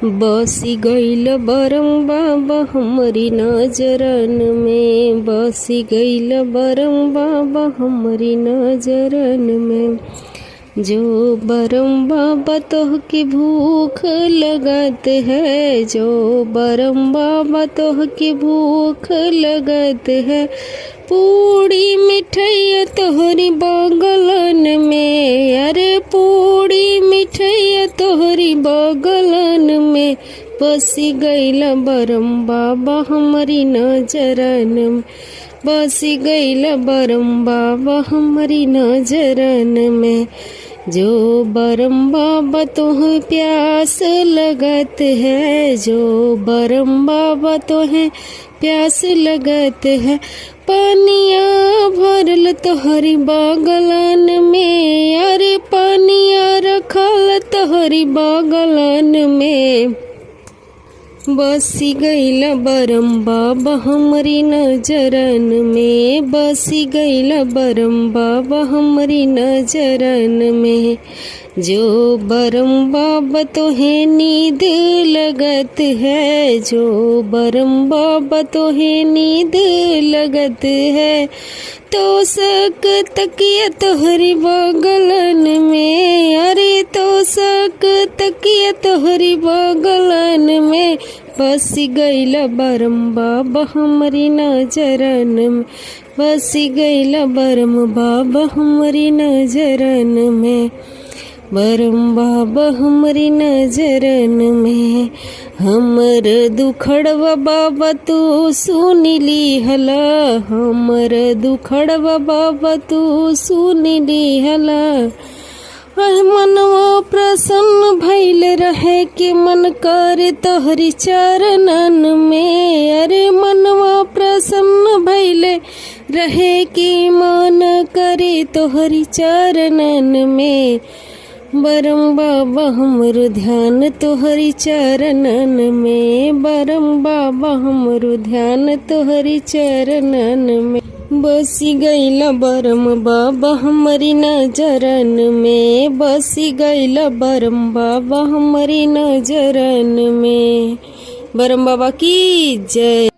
बसी गईल बरम बाबा हमरी नजरन में, बसी गईल बरम बाबा हमरी नजरन में। जो बरम बाबा तोह की भूख लगत है, जो बरम बाबा तोह की भूख लगत है। पूड़ी मिठाई तोहरी बगलन में, अरे पूड़ी मिठाई तोहरी बगलन में। बसी गईल बरम बाबा हमारी नजरन में, बसी गईल बरम बाबा हमारी नजरन में। जो बरम बाबा तुम्हें प्यास लगत है, जो बरम बाबा तुम्हें प्यास लगत है। पानिया भरल तोहरी बगलन में, अरे पानिया रखल तोहरी बगलन में। बसी गईल बरम बाबा हमरी नजरन में, बसी गईल बरम बाबा हमरी नजरन में। जो बरम बाबा तोहे नींद लगत है, जो बरम बाबा तोहे नींद लगत है। तो सक तकिया तोहरी बगलन में, अरे तो सक तकिया तोहरी बगलन में। बसी गईल बरम बाबा हमरी नजरन में, बसी गईल बरम बाबा हमरी नजरन में। बरम बाबा हमरी नजरन में। हमर दुखड़वा बाबा तू सुन ली हला, हमर दुखड़वा बाबा तू सुन ली हला। मनवा प्रसन्न भइल रहे कि मन करे तोहरी चरणन में, अरे मनवा प्रसन्न भइल रहे कि मन करे तोहरी चरणन में। बरम बाबा हमरो ध्यान तोहरी चरणन में, बरम बाबा हमरो ध्यान तोहरी चरणन में। बसी गईल बरम बाबा हमरी नजरन में, बसी गईल बरम बाबा हमरी नजरन में। बरम बाबा की जय।